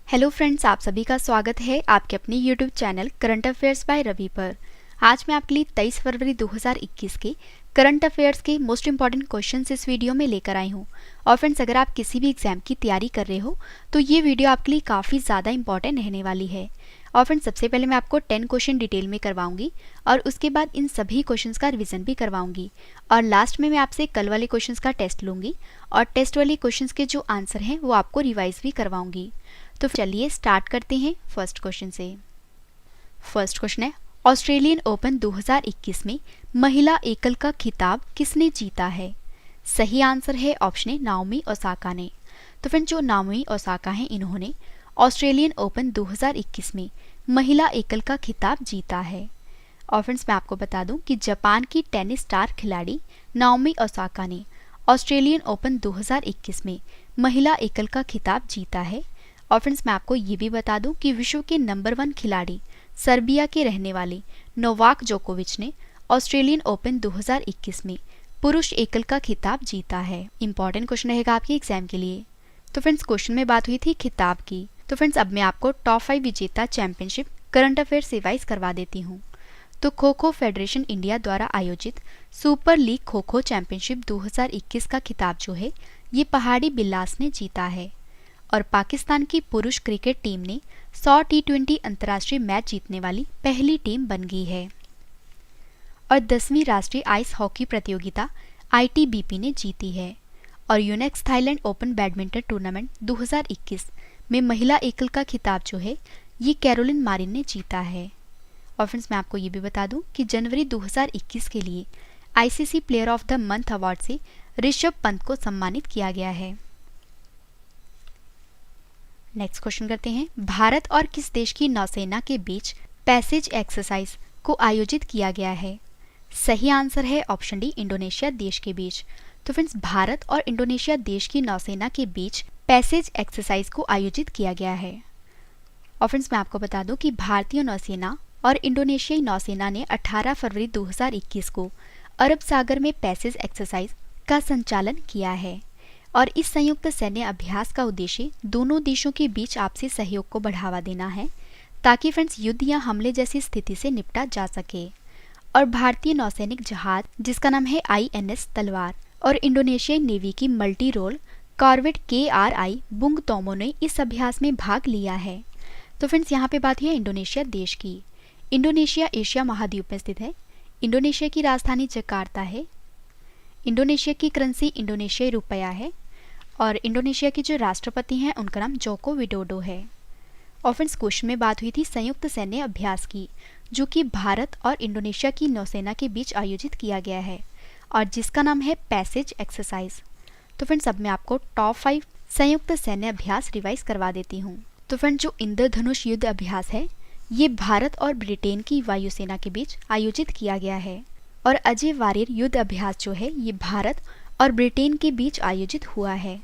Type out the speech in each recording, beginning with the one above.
Hello friends, आप सभी का स्वागत है आपके अपने YouTube channel current affairs by Ravi पर। आज मैं आपके लिए 23 फरवरी 2021 के करंट अफेयर्स के मोस्ट इंपॉर्टेंट क्वेश्चंस इस वीडियो में लेकर आई हूँ। और फ्रेंड्स, अगर आप किसी भी एग्जाम की तैयारी कर रहे हो तो ये वीडियो आपके लिए काफ़ी ज़्यादा इंपॉर्टेंट रहने वाली है। और फ्रेंड्स, सबसे पहले मैं आपको 10 क्वेश्चन डिटेल में करवाऊंगी और उसके बाद इन सभी क्वेश्चंस का रिवीजन भी करवाऊंगी। और लास्ट में मैं आपसे कल वाले क्वेश्चंस का टेस्ट लूंगी और टेस्ट वाले क्वेश्चंस के जो आंसर हैं वो आपको रिवाइज भी करवाऊंगी। तो चलिए स्टार्ट करते हैं फर्स्ट क्वेश्चन से। फर्स्ट क्वेश्चन है, ऑस्ट्रेलियन ओपन 2021 में महिला एकल का खिताब किसने जीता है? सही आंसर है ऑप्शन ए नाओमी ओसाका ने। तो फ्रेंड, जो नाओमी ओसाका हैं इन्होंने ऑस्ट्रेलियन ओपन 2021 में महिला एकल का खिताब जीता है। और फ्रेंड्स, मैं आपको बता दूं कि जापान की टेनिस स्टार खिलाड़ी नाओमी ओसाका ने ऑस्ट्रेलियन ओपन 2021 में महिला एकल का खिताब जीता है। और फ्रेंड्स, मैं आपको ये भी बता दूं कि विश्व के नंबर 1 खिलाड़ी सर्बिया के रहने वाले नोवाक जोकोविच ने ऑस्ट्रेलियन ओपन 2021 में पुरुष एकल का खिताब जीता है। इंपॉर्टेंट क्वेश्चन रहेगा आपके एग्जाम के लिए। तो फ्रेंड्स, क्वेश्चन में बात हुई थी खिताब की। तो फ्रेंड्स, अब मैं आपको टॉप 5 विजेता चैंपियनशिप करंट अफेयर्स रिवाइज करवा देती हूँ। तो खो खो फेडरेशन इंडिया द्वारा आयोजित super league kho kho championship 2021 का खिताब जो है ये पहाड़ी बिल्लास ने जीता है। और पाकिस्तान की पुरुष क्रिकेट टीम ने 100 T20 अंतर्राष्ट्रीय मैच जीतने वाली पहली टीम बन गई है। और 10वीं राष्ट्रीय आइस हॉकी प्रतियोगिता ITBP ने जीती है। और Unix Thailand open badminton tournament 2021 में महिला एकल का खिताब जो है ये कैरोलिन मारिन ने जीता है। और फ्रेंड्स, मैं आपको ये भी बता दूं कि जनवरी 2021 के लिए ICC player of the month award से ऋषभ पंत को सम्मानित किया गया है। नेक्स्ट क्वेश्चन करते हैं, भारत और किस देश की नौसेना के बीच पैसेज एक्सरसाइज को आयोजित किया गया है? सही आंसर है ऑप्शन डी इंडोनेशिया देश के बीच। तो फ्रेंड्स, भारत और इंडोनेशिया देश की नौसेना के बीच पैसेज एक्सरसाइज को आयोजित किया गया है। और फ्रेंड्स, मैं आपको बता दूं कि भारतीय नौसेना और इंडोनेशियाई नौसेना ने 18 फरवरी 2021 को अरब सागर में पैसेज एक्सरसाइज का संचालन किया है। और इस संयुक्त सैन्य अभ्यास का उद्देश्य दोनों देशों के बीच आपसी सहयोग को बढ़ावा देना है ताकि फ्रेंड्स युद्ध या हमले जैसी स्थिति से निपटा जा सके। और भारतीय नौसैनिक जहाज जिसका नाम है INS तलवार और इंडोनेशियाई नेवी की multi role corvette KRI Bung Tomo ने इस अभ्यास में भाग लिया है। तो फ्रेंड्स, यहाँ पे बात है इंडोनेशिया देश की। इंडोनेशिया एशिया महाद्वीप में स्थित है। इंडोनेशिया की राजधानी जकार्ता है। इंडोनेशिया की करेंसी इंडोनेशियाई रुपया है। और इंडोनेशिया के जो राष्ट्रपति हैं उनका नाम जोको विडोडो है। और फ्रेंड्स, क्वेश्चन में बात हुई थी संयुक्त सैन्य अभ्यास की जो कि भारत और इंडोनेशिया की नौसेना के बीच आयोजित किया गया है और जिसका नाम है पैसेज एक्सरसाइज। तो फ्रेंड्स, अब मैं आपको टॉप 5 संयुक्त सैन्य अभ्यास रिवाइज करवा देती हूँ। तो फ्रेंड्स, जो इंद्रधनुष युद्ध अभ्यास है ये भारत और ब्रिटेन की वायुसेना के बीच आयोजित किया गया है। और अजय वारियर युद्ध अभ्यास जो है ये भारत और ब्रिटेन के बीच आयोजित हुआ है।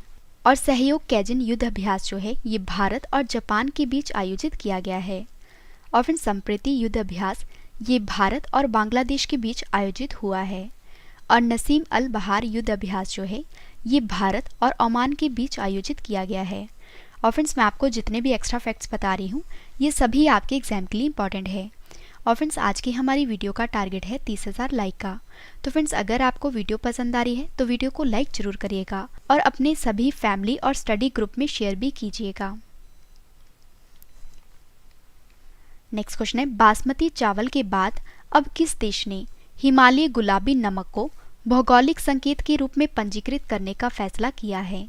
और सहयोग कैजिन युद्ध अभ्यास जो है ये भारत और जापान के बीच आयोजित किया गया है। और फिर संप्रीति युद्ध अभ्यास ये भारत और बांग्लादेश के बीच आयोजित हुआ है। और नसीम अल बहार युद्ध अभ्यास जो है ये भारत और ओमान के बीच आयोजित किया गया है। और फ्रेंड्स, मैं आपको जितने भी एक्स्ट्रा फैक्ट्स बता रही हूँ ये सभी आपके एग्जाम के लिए इंपॉर्टेंट है। और फ्रेंड्स, आज की हमारी वीडियो का टारगेट है 30,000 लाइक का। तो फ्रेंड्स, अगर आपको वीडियो पसंद आ रही है तो वीडियो को लाइक जरूर करिएगा और अपने सभी फैमिली और स्टडी ग्रुप में शेयर भी कीजिएगा। नेक्स्ट क्वेश्चन है, बासमती चावल के बाद अब किस देश ने हिमालय गुलाबी नमक को भौगोलिक संकेत के रूप में पंजीकृत करने का फैसला किया है?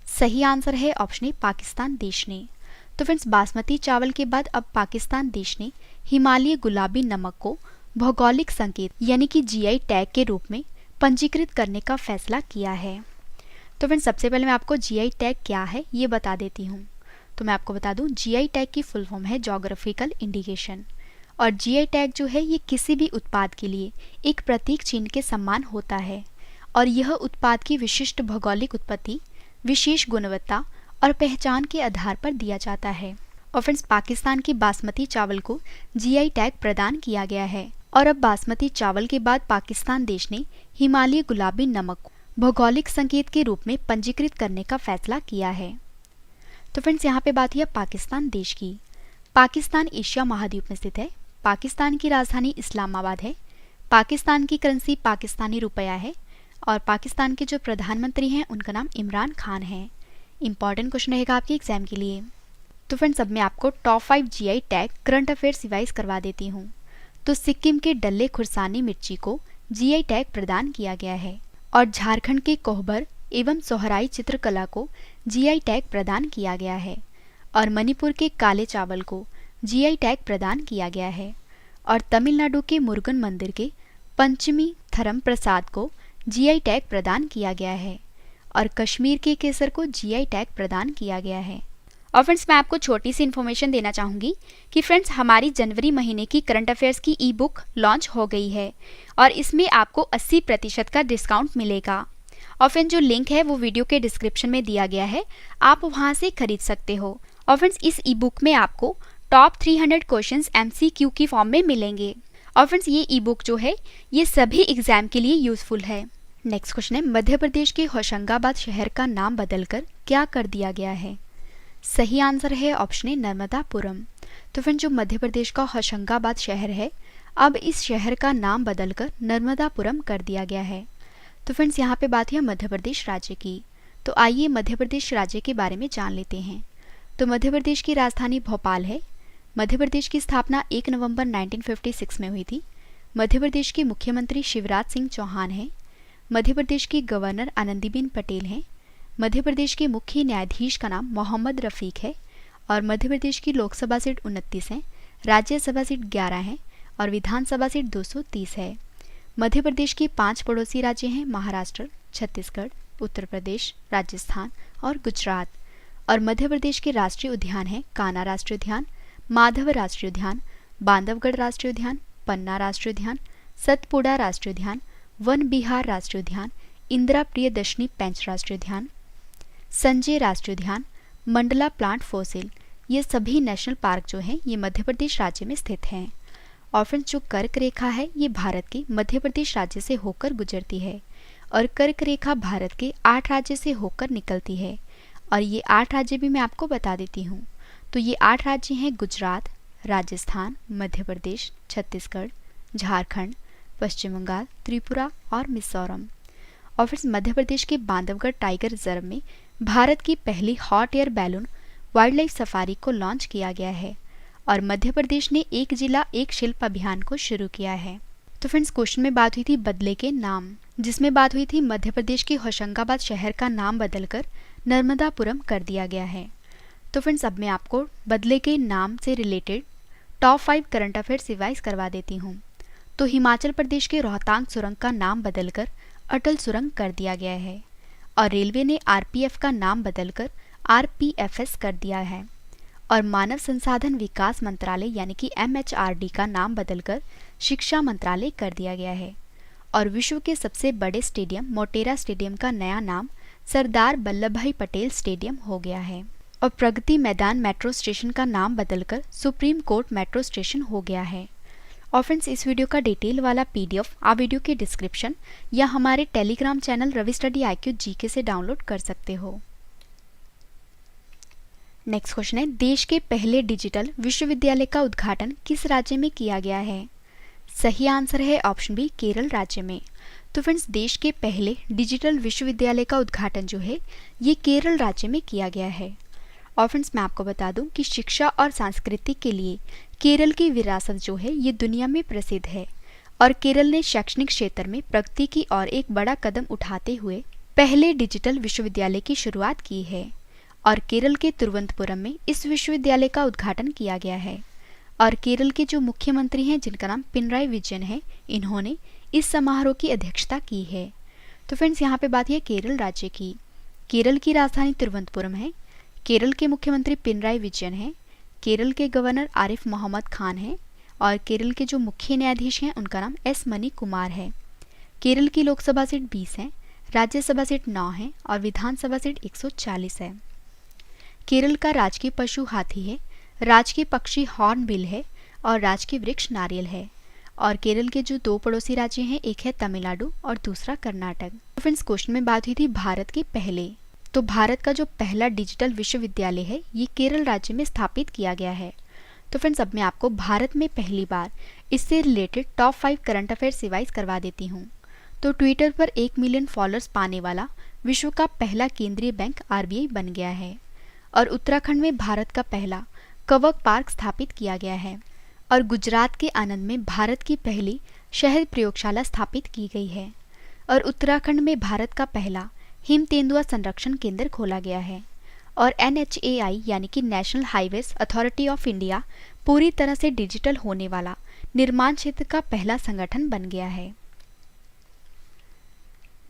सही आंसर है ऑप्शन ए पाकिस्तान देश ने। तो फ्रेंड्स, बासमती चावल के बाद अब पाकिस्तान देश ने हिमालय गुलाबी नमक को भौगोलिक संकेत यानी कि GI टैग के रूप में पंजीकृत करने का फैसला किया है। तो फ्रेंड्स, सबसे पहले मैं आपको GI टैग क्या है ये बता देती हूँ। तो मैं आपको बता दूँ GI टैग की फुल फॉर्म है जोग्राफिकल इंडिकेशन। और GI टैग जो है ये किसी भी उत्पाद के लिए एक प्रतीक चिन्ह के समान होता है और यह उत्पाद की विशिष्ट भौगोलिक उत्पत्ति, विशेष गुणवत्ता और पहचान के आधार पर दिया जाता है। और फ्रेंड्स, पाकिस्तान की बासमती चावल को GI टैग प्रदान किया गया है। और अब बासमती चावल के बाद पाकिस्तान देश ने हिमालय गुलाबी नमक को भौगोलिक संकेत के रूप में पंजीकृत करने का फैसला किया है। तो फ्रेंड्स यहाँ पे बात हुई है पाकिस्तान देश की। पाकिस्तान एशिया महाद्वीप में स्थित है। पाकिस्तान की राजधानी इस्लामाबाद है। पाकिस्तान की करेंसी पाकिस्तानी रुपया है और पाकिस्तान के जो प्रधानमंत्री हैं उनका नाम इमरान खान है। इंपॉर्टेंट क्वेश्चन रहेगा आपके एग्जाम के लिए। तो फ्रेंड्स अब मैं आपको top 5 GI tag current affairs revise करवा देती हूँ। तो सिक्किम के डल्ले खुरसानी मिर्ची को जीआई टैग प्रदान किया गया है और झारखंड के कोहबर एवं सोहराई चित्रकला को जीआई टैग प्रदान किया गया है और मणिपुर के काले चावल को जीआई टैग प्रदान किया गया है और तमिलनाडु के मुरुगन मंदिर के पंचमी थरम प्रसाद को जीआई टैग प्रदान किया गया है और कश्मीर के केसर को जीआई टैग प्रदान किया गया है। और फ्रेंड्स मैं आपको छोटी सी इन्फॉर्मेशन देना चाहूँगी कि फ्रेंड्स हमारी जनवरी महीने की करंट अफेयर्स की ई बुक लॉन्च हो गई है और इसमें आपको 80% का डिस्काउंट मिलेगा। और फ्रेंड्स जो लिंक है वो वीडियो के डिस्क्रिप्शन में दिया गया है, आप वहाँ से खरीद सकते हो। और फ्रेंड्स इस ई बुक में आपको टॉप 300 क्वेश्चंस MCQ की फॉर्म में मिलेंगे। और फ्रेंड्स ये ई बुक जो है ये सभी एग्जाम के लिए यूजफुल है। नेक्स्ट क्वेश्चन है, मध्य प्रदेश के होशंगाबाद शहर का नाम बदलकर क्या कर दिया गया है? सही आंसर है ऑप्शन ए नर्मदापुरम। तो फ्रेंड्स जो मध्य प्रदेश का होशंगाबाद शहर है अब इस शहर का नाम बदलकर नर्मदापुरम कर दिया गया है। तो फ्रेंड्स यहाँ पे बात है मध्य प्रदेश राज्य की। तो आइए मध्य प्रदेश राज्य के बारे में जान लेते हैं। तो मध्य प्रदेश की राजधानी भोपाल है। मध्य प्रदेश की स्थापना 1 नवंबर 1956 में हुई थी। मध्य प्रदेश के मुख्यमंत्री शिवराज सिंह चौहान हैं। मध्य प्रदेश की गवर्नर आनंदीबेन पटेल हैं। मध्य प्रदेश के मुख्य न्यायाधीश का नाम मोहम्मद रफ़ीक है और मध्य प्रदेश की लोकसभा सीट 29 है, राज्यसभा सीट 11 है और विधानसभा सीट 230 है। मध्य प्रदेश के 5 पड़ोसी राज्य हैं महाराष्ट्र, छत्तीसगढ़, उत्तर प्रदेश, राजस्थान और गुजरात। और मध्य प्रदेश के राष्ट्रीय उद्यान हैं कान्हा राष्ट्रीय उद्यान, माधव राष्ट्रीय उद्यान, बांधवगढ़ राष्ट्रीय उद्यान, पन्ना राष्ट्रीय उद्यान, सतपुड़ा राष्ट्रीय उद्यान, वन बिहार राष्ट्रीय उद्यान, इंदिरा प्रियदर्शनी पेंच राष्ट्रीय उद्यान, संजय राष्ट्रीय उद्यान, मंडला प्लांट फॉसिल, ये सभी नेशनल पार्क जो हैं ये मध्य प्रदेश राज्य में स्थित हैं। और फ्रेंड्स जो कर्क रेखा है ये भारत के मध्य प्रदेश राज्य से होकर गुजरती है और कर्क रेखा भारत के 8 राज्य से होकर निकलती है और ये 8 राज्य भी मैं आपको बता देती हूँ। तो ये 8 राज्य हैं गुजरात, राजस्थान, मध्य प्रदेश, छत्तीसगढ़, झारखंड, पश्चिम बंगाल, त्रिपुरा और मिजोरम। और फिर मध्य प्रदेश के बांधवगढ़ टाइगर रिजर्व में भारत की पहली hot air balloon wild life safari को लॉन्च किया गया है और मध्य प्रदेश ने एक जिला एक शिल्प अभियान को शुरू किया है। तो फ्रेंड्स क्वेश्चन में बात हुई थी बदले के नाम, जिसमें बात हुई थी मध्य प्रदेश के होशंगाबाद शहर का नाम बदलकर नर्मदापुरम कर दिया गया है। तो फ्रेंड्स अब मैं आपको बदले के नाम से related top 5 current affairs revise करवा देती हूँ। तो हिमाचल प्रदेश के रोहतांग सुरंग का नाम बदलकर अटल सुरंग कर दिया गया है और रेलवे ने आरपीएफ का नाम बदलकर आरपीएफएस कर दिया है और मानव संसाधन विकास मंत्रालय यानी कि एमएचआरडी का नाम बदलकर शिक्षा मंत्रालय कर दिया गया है और विश्व के सबसे बड़े स्टेडियम मोटेरा स्टेडियम का नया नाम सरदार वल्लभ भाई पटेल स्टेडियम हो गया है और प्रगति मैदान मेट्रो स्टेशन का नाम बदलकर सुप्रीम कोर्ट मेट्रो स्टेशन हो गया है। और फ्रेंड्स इस वीडियो का डिटेल वाला पीडीएफ आप वीडियो के डिस्क्रिप्शन या हमारे Telegram channel Ravi study IQ GK से डाउनलोड कर सकते हो। नेक्स्ट क्वेश्चन है, देश के पहले डिजिटल विश्वविद्यालय का उद्घाटन किस राज्य में किया गया है? सही आंसर है ऑप्शन बी केरल राज्य में। तो फ्रेंड्स देश के पहले डिजिटल विश्वविद्यालय का उद्घाटन जो है ये केरल राज्य में किया गया है। और फ्रेंड्स मैं आपको बता दूं कि शिक्षा और संस्कृति के लिए केरल की विरासत जो है ये दुनिया में प्रसिद्ध है और केरल ने शैक्षणिक क्षेत्र में प्रगति की ओर एक बड़ा कदम उठाते हुए पहले डिजिटल विश्वविद्यालय की शुरुआत की है और केरल के तिरुवनंतपुरम में इस विश्वविद्यालय का उद्घाटन किया गया है और केरल के जो मुख्यमंत्री हैं जिनका नाम पिनराई विजयन है इन्होंने इस समारोह की अध्यक्षता की है। तो फ्रेंड्स यहाँ पे बात है केरल राज्य की। केरल की राजधानी तिरुवनंतपुरम है। केरल के मुख्यमंत्री पिनराई विजयन हैं। केरल के गवर्नर आरिफ मोहम्मद खान हैं और केरल के जो मुख्य न्यायाधीश हैं उनका नाम एस मनी कुमार है। केरल की लोकसभा सीट 20 है, राज्यसभा सीट 9 है और विधानसभा सीट 140 है। केरल का राजकीय पशु हाथी है, राजकीय पक्षी हॉर्नबिल है और राजकीय वृक्ष नारियल है। और केरल के जो 2 पड़ोसी राज्य हैं, एक है तमिलनाडु और दूसरा कर्नाटक। तो फ्रेंड्स क्वेश्चन में बात हुई थी भारत के पहले, तो भारत का जो पहला डिजिटल विश्वविद्यालय है ये केरल राज्य में स्थापित किया गया है। तो फ्रेंड्स अब मैं आपको भारत में पहली बार इससे related top 5 current affairs revise करवा देती हूँ। तो ट्विटर पर 1 मिलियन फॉलोअर्स पाने वाला विश्व का पहला केंद्रीय बैंक आरबीआई बन गया है। और उत्तराखंड में भारत का पहला कवक पार्क स्थापित किया गया है। और गुजरात के आनंद में भारत की पहली शहद प्रयोगशाला स्थापित की गई है। और उत्तराखंड में भारत का पहला हिम तेंदुआ संरक्षण केंद्र खोला गया है। और NHAI यानी कि national highways authority of India पूरी तरह से डिजिटल होने वाला निर्माण क्षेत्र का पहला संगठन बन गया है।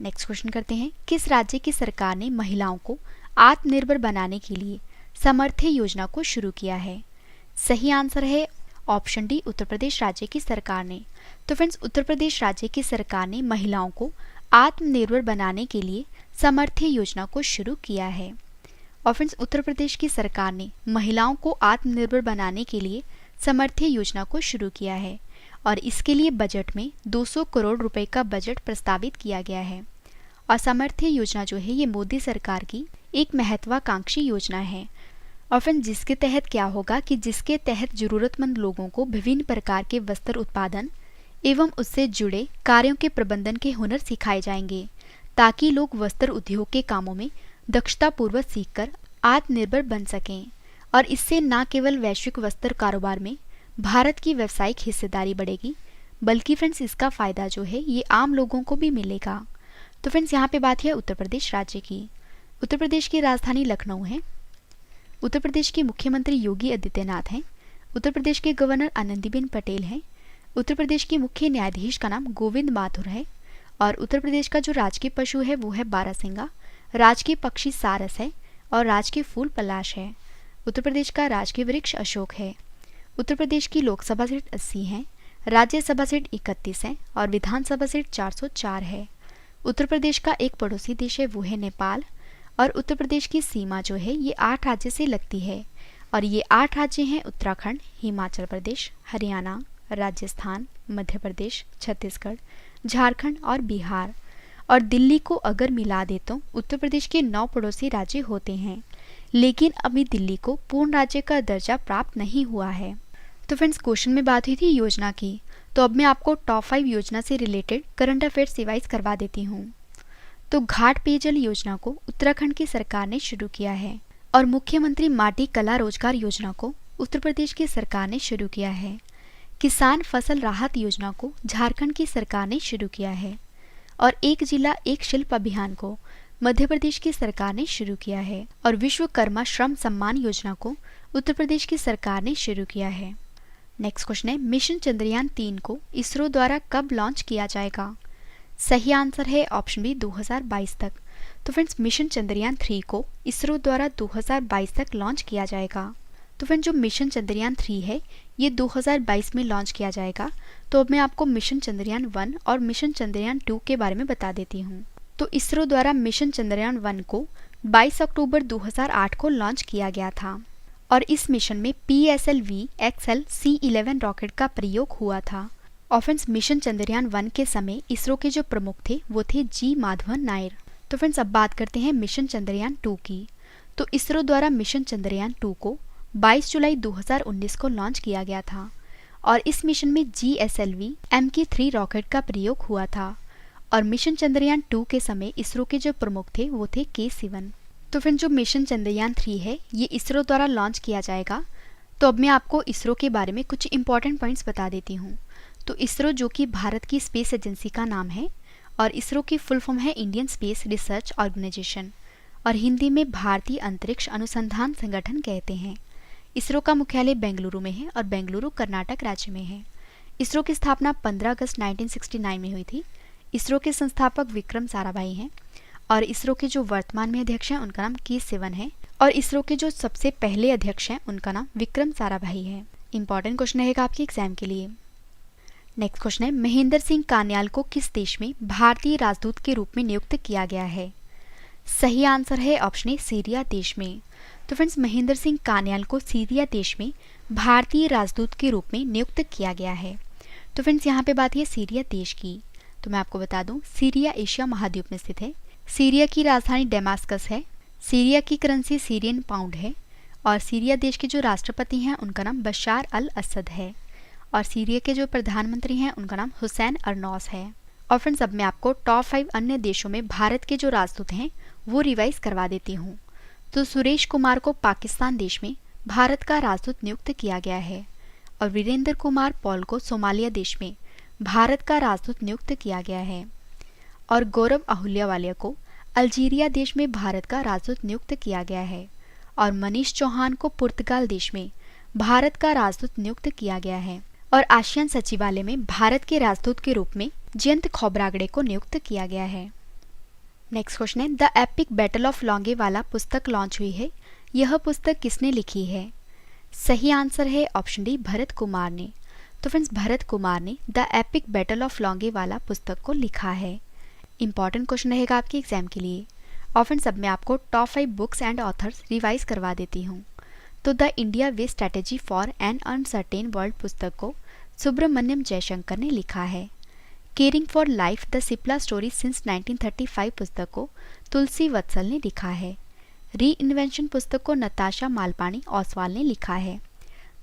नेक्स्ट क्वेश्चन करते हैं, किस राज्य की सरकार ने महिलाओं को आत्मनिर्भर बनाने के लिए समर्थ्य योजना को शुरू किया है? सही आंसर है ऑप्शन डी, उत्तर प्रदेश राज्य की सरकार ने। तो फ्रेंड्स उत्तर प्रदेश राज्य की सरकार ने महिलाओं को आत्मनिर्भर बनाने के लिए समर्थ्य योजना को शुरू किया है। और फ्रेंड्स उत्तर प्रदेश की सरकार ने महिलाओं को आत्मनिर्भर बनाने के लिए समर्थ्य योजना को शुरू किया है। और इसके लिए बजट में 200 करोड़ रुपए का बजट प्रस्तावित किया गया है। और समर्थ्य योजना जो है ये मोदी सरकार की एक महत्वाकांक्षी योजना है। और फ्रेंड्स जिसके तहत क्या होगा कि जिसके तहत जरूरतमंद लोगों को विभिन्न प्रकार के वस्त्र उत्पादन एवं उससे जुड़े कार्यों के प्रबंधन के हुनर सिखाए जाएंगे, ताकि लोग वस्त्र उद्योग के कामों में दक्षतापूर्वक सीखकर आत्मनिर्भर बन सकें। और इससे न केवल वैश्विक वस्त्र कारोबार में भारत की व्यावसायिक हिस्सेदारी बढ़ेगी, बल्कि फ्रेंड्स इसका फायदा जो है ये आम लोगों को भी मिलेगा। तो फ्रेंड्स यहाँ पे बात है उत्तर प्रदेश राज्य की। उत्तर प्रदेश की राजधानी लखनऊ है। उत्तर प्रदेश के मुख्यमंत्री योगी आदित्यनाथ हैं। उत्तर प्रदेश के गवर्नर आनंदीबेन पटेल हैं। उत्तर प्रदेश के मुख्य न्यायाधीश का नाम गोविंद माथुर है। और उत्तर प्रदेश का जो राजकीय पशु है वो है बारहसिंगा, राजकीय पक्षी सारस है और राजकीय फूल पलाश है। उत्तर प्रदेश का राजकीय वृक्ष अशोक है। उत्तर प्रदेश की लोकसभा सीट 80 है, राज्यसभा सीट 31 है और विधानसभा सीट 404 है। उत्तर प्रदेश का एक पड़ोसी देश है वो है नेपाल। और उत्तर प्रदेश की सीमा जो है ये 8 राज्य से लगती है। और ये 8 राज्य हैं उत्तराखंड, हिमाचल प्रदेश, हरियाणा, राजस्थान, मध्य प्रदेश, छत्तीसगढ़, झारखंड और बिहार। और दिल्ली को अगर मिला दे तो उत्तर प्रदेश के 9 पड़ोसी राज्य होते हैं, लेकिन अभी दिल्ली को पूर्ण राज्य का दर्जा प्राप्त नहीं हुआ है। तो फ्रेंड्स क्वेश्चन में बात हुई थी योजना की, तो अब मैं आपको टॉप 5 योजना से रिलेटेड करंट अफेयर्स रिवाइज करवा देती हूँ। तो घाट पेयजल योजना को उत्तराखंड की सरकार ने शुरू किया है। और मुख्यमंत्री माटी कला रोजगार योजना को उत्तर प्रदेश की सरकार ने शुरू किया है। किसान फसल राहत योजना को झारखंड की सरकार ने शुरू किया है। और एक जिला एक शिल्प अभियान को मध्य प्रदेश की सरकार ने शुरू किया है। और विश्वकर्मा श्रम सम्मान योजना को उत्तर प्रदेश की सरकार ने शुरू किया है। नेक्स्ट क्वेश्चन है, मिशन चंद्रयान 3 को इसरो द्वारा कब लॉन्च किया जाएगा? सही आंसर है ऑप्शन बी, 2022 तक। तो फ्रेंड्स मिशन चंद्रयान 3 को इसरो द्वारा 2022 तक लॉन्च किया जाएगा। तो फ्रेंड्स जो मिशन चंद्रयान 3 है ये 2022 में लॉन्च किया जाएगा। तो अब मैं आपको मिशन चंद्रयान 1 और मिशन चंद्रयान 2 के बारे में बता देती हूँ। तो इसरो द्वारा मिशन चंद्रयान 1 को 22 अक्टूबर 2008 को लॉन्च किया गया था। और इस मिशन में PSLV XL C11 रॉकेट का प्रयोग हुआ था। और फ्रेंड्स मिशन चंद्रयान 1 के समय इसरो के जो प्रमुख थे वो थे G माधवन नायर। तो फ्रेंड्स अब बात करते हैं मिशन चंद्रयान 2 की। तो इसरो द्वारा मिशन चंद्रयान 2 को 22 जुलाई 2019 को लॉन्च किया गया था। और इस मिशन में GSLV MK3 रॉकेट का प्रयोग हुआ था। और मिशन चंद्रयान 2 के समय इसरो के जो प्रमुख थे वो थे K Sivan। तो फ्रेंड्स जो मिशन चंद्रयान 3 है ये इसरो द्वारा लॉन्च किया जाएगा। तो अब मैं आपको इसरो के बारे में कुछ इंपॉर्टेंट पॉइंट्स बता देती हूँ। तो इसरो जो कि भारत की स्पेस एजेंसी का नाम है और इसरो की फुल फॉर्म है इंडियन स्पेस रिसर्च ऑर्गेनाइजेशन और हिंदी में भारतीय अंतरिक्ष अनुसंधान संगठन कहते हैं। इसरो का मुख्यालय बेंगलुरु में है और बेंगलुरु कर्नाटक राज्य में है। इसरो की स्थापना 15 अगस्त 1969 में हुई थी। इसरो के संस्थापक विक्रम साराभाई हैं और इसरो के जो वर्तमान में अध्यक्ष हैं उनका नाम K Sivan है और इसरो के जो सबसे पहले अध्यक्ष हैं उनका नाम विक्रम साराभाई है। इंपॉर्टेंट क्वेश्चन रहेगा आपके एग्जाम के लिए। नेक्स्ट क्वेश्चन है, महेंद्र सिंह कान्याल को किस देश में भारतीय राजदूत के रूप में नियुक्त किया गया है? सही आंसर है ऑप्शन ए, सीरिया देश में। तो फ्रेंड्स महेंद्र सिंह कान्याल को सीरिया देश में भारतीय राजदूत के रूप में नियुक्त किया गया है। तो फ्रेंड्स यहाँ पे बात है सीरिया देश की। तो मैं आपको बता दूं सीरिया एशिया महाद्वीप में स्थित है। सीरिया की राजधानी डेमास्कस है। सीरिया की करेंसी सीरियन पाउंड है और सीरिया देश के जो राष्ट्रपति हैं उनका नाम बशार अल असद है और सीरिया के जो प्रधानमंत्री हैं उनका नाम हुसैन अरनौस है। और फ्रेंड्स अब मैं आपको टॉप 5 अन्य देशों में भारत के जो राजदूत हैं वो रिवाइज करवा देती हूँ। तो सुरेश कुमार को पाकिस्तान देश में भारत का राजदूत नियुक्त किया गया है और वीरेंद्र कुमार पॉल को सोमालिया देश में भारत का राजदूत नियुक्त किया गया है और गौरव अहुल्यावालिया को अल्जीरिया देश में भारत का राजदूत नियुक्त किया गया है और मनीष चौहान को पुर्तगाल देश में भारत का राजदूत नियुक्त किया गया है और आसियान सचिवालय में भारत के राजदूत के रूप में जयंत खोब्रागडे को नियुक्त किया गया है। नेक्स्ट क्वेश्चन है, the epic battle of Longewala पुस्तक लॉन्च हुई है। यह पुस्तक किसने लिखी है? सही आंसर है ऑप्शन डी, भरत कुमार ने। तो फ्रेंड्स भरत कुमार ने the epic battle of Longewala पुस्तक को लिखा है। इंपॉर्टेंट क्वेश्चन रहेगा आपके एग्जाम के लिए। और फ्रेंड्स अब मैं आपको top 5 books and authors revise करवा देती हूँ। तो the India way strategy for an uncertain world पुस्तक को सुब्रमण्यम जयशंकर ने लिखा है। Caring for life the Cipla story since 1935 पुस्तक को तुलसी वत्सल ने लिखा है। री इन्वेंशन पुस्तक को नताशा मालपानी ओसवाल ने लिखा है।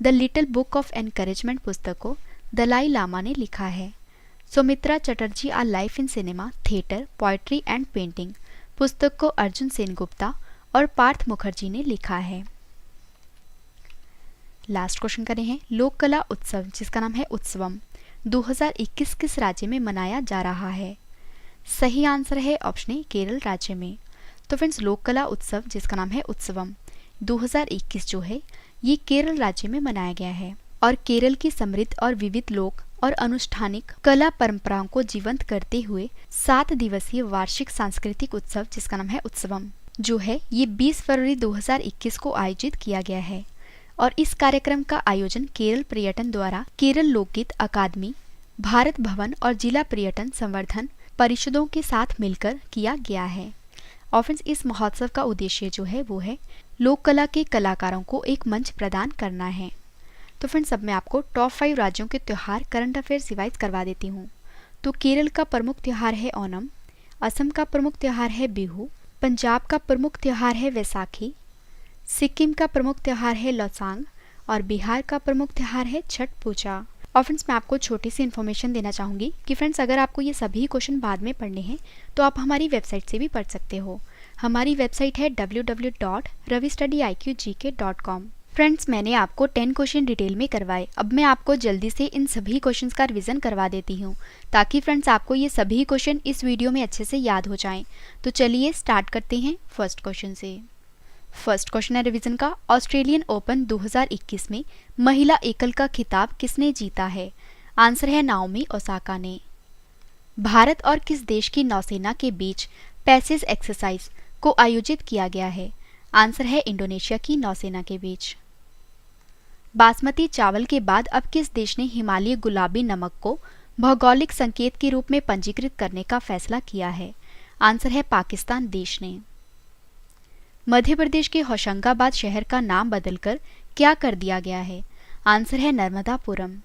The little book of encouragement पुस्तक को दलाई लामा ने लिखा है। Sumitra Chatterjee a life in cinema theatre poetry and painting पुस्तक को अर्जुन सेनगुप्ता और पार्थ मुखर्जी ने लिखा है। लास्ट क्वेश्चन करें हैं, लोक कला उत्सव जिसका नाम है उत्सवम 2021 किस राज्य में मनाया जा रहा है? सही आंसर है ऑप्शन ए, केरल राज्य में। तो फ्रेंड्स लोक कला उत्सव जिसका नाम है उत्सवम 2021 जो है ये केरल राज्य में मनाया गया है और केरल की समृद्ध और विविध लोक और अनुष्ठानिक कला परंपराओं को जीवंत करते हुए 7 दिवसीय वार्षिक सांस्कृतिक उत्सव जिसका नाम है उत्सवम जो है ये 20 फरवरी 2021 को आयोजित किया गया है और इस कार्यक्रम का आयोजन केरल पर्यटन द्वारा केरल लोकगीत अकादमी, भारत भवन और जिला पर्यटन संवर्धन परिषदों के साथ मिलकर किया गया है। और फ्रेंड्स इस महोत्सव का उद्देश्य जो है वो है लोक कला के कलाकारों को एक मंच प्रदान करना है। तो फ्रेंड्स अब मैं आपको टॉप 5 राज्यों के त्योहार करंट अफेयर्स रिवाइज करवा देती हूँ। तो केरल का प्रमुख त्योहार है ओणम, असम का प्रमुख त्योहार है बिहू, पंजाब का प्रमुख त्योहार है वैसाखी, सिक्किम का प्रमुख त्योहार है लोसांग और बिहार का प्रमुख त्योहार है छठ पूजा। और फ्रेंड्स मैं आपको छोटी सी इन्फॉर्मेशन देना चाहूँगी कि फ्रेंड्स अगर आपको ये सभी क्वेश्चन बाद में पढ़ने हैं तो आप हमारी वेबसाइट से भी पढ़ सकते हो। हमारी वेबसाइट है www.ravistudiiqgk.com। फ्रेंड्स मैंने आपको 10 क्वेश्चन डिटेल में करवाए। अब मैं आपको जल्दी से इन सभी क्वेश्चंस का रिवीजन करवा देती हूँ ताकि फ्रेंड्स आपको ये सभी क्वेश्चन इस वीडियो में अच्छे से याद हो जाएं। तो चलिए स्टार्ट करते हैं फर्स्ट क्वेश्चन से। फर्स्ट क्वेश्चन है रिवीजन का, ऑस्ट्रेलियन ओपन 2021 में महिला एकल का खिताब किसने जीता है? आंसर है नाओमी ओसाका ने। भारत और किस देश की नौसेना के बीच पैसेज एक्सरसाइज को आयोजित किया गया है? आंसर है इंडोनेशिया की नौसेना के बीच। बासमती चावल के बाद अब किस देश ने हिमालय गुलाबी नमक को भौगोलिक संकेत के रूप में पंजीकृत करने का फैसला किया है? आंसर है पाकिस्तान देश ने। मध्य प्रदेश के होशंगाबाद शहर का नाम बदलकर क्या कर दिया गया है? आंसर है नर्मदापुरम।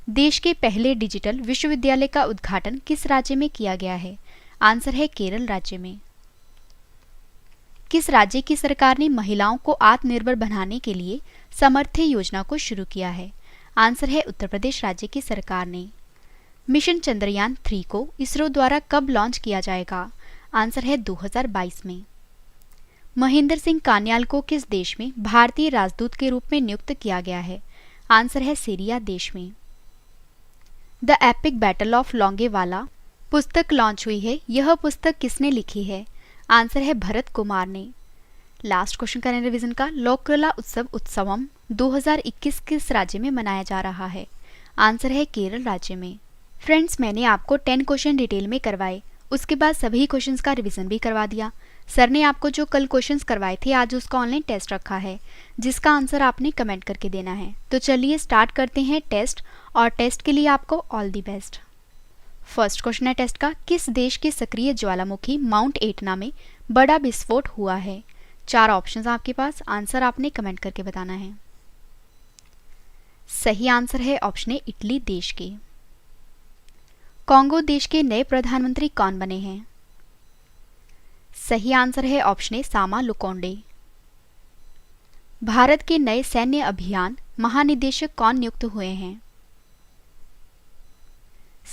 देश के पहले डिजिटल विश्वविद्यालय का उद्घाटन किस राज्य में किया गया है? आंसर है केरल राज्य में। किस राज्य की सरकार ने महिलाओं को आत्मनिर्भर बनाने के लिए समर्थ्य योजना को शुरू किया है? आंसर है उत्तर प्रदेश राज्य की सरकार ने। मिशन चंद्रयान 3 को इसरो द्वारा कब लॉन्च किया जाएगा? आंसर है 2022 में। महेंद्र सिंह कान्याल को किस देश में भारतीय राजदूत के रूप में नियुक्त किया गया है? आंसर है सीरिया देश में। The epic battle of Longewala पुस्तक लॉन्च हुई है। यह पुस्तक किसने लिखी है? आंसर है भरत कुमार ने। लास्ट क्वेश्चन करें रिवीजन का, लोक कला उत्सव उत्सवम 2021 किस राज्य में मनाया जा रहा है? आंसर है केरल राज्य में। फ्रेंड्स मैंने आपको 10 क्वेश्चन डिटेल में करवाए, उसके बाद सभी क्वेश्चंस का रिवीजन भी करवा दिया। सर ने आपको जो कल क्वेश्चंस करवाए थे आज उसका ऑनलाइन टेस्ट रखा है जिसका आंसर आपने कमेंट करके देना है। तो चलिए स्टार्ट करते हैं टेस्ट और टेस्ट के लिए आपको all the best. First question है टेस्ट का, किस देश के सक्रिय ज्वालामुखी माउंट एटना में बड़ा विस्फोट हुआ है? 4 ऑप्शंस आपके पास, आंसर आपने कमेंट करके बताना है। सही आंसर है ऑप्शन ए, इटली देश के। कॉन्गो देश के नए प्रधानमंत्री कौन बने हैं? सही आंसर है ऑप्शन ए सामा लुकोंडे। भारत के नए सैन्य अभियान महानिदेशक कौन नियुक्त हुए हैं?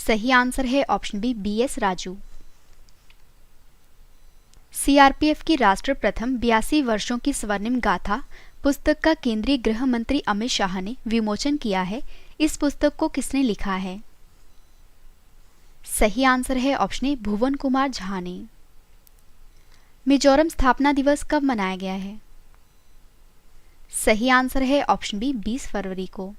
सही आंसर है option B BS Raju. CRPF की राष्ट्र प्रथम 82 वर्षों की स्वर्णिम गाथा पुस्तक का केंद्रीय गृह मंत्री अमित शाह ने विमोचन किया है। इस पुस्तक को किसने लिखा है? सही आंसर है ऑप्शन ए भुवन कुमार झा ने। मिजोरम स्थापना दिवस कब मनाया गया है? सही आंसर है ऑप्शन बी 20 फरवरी को।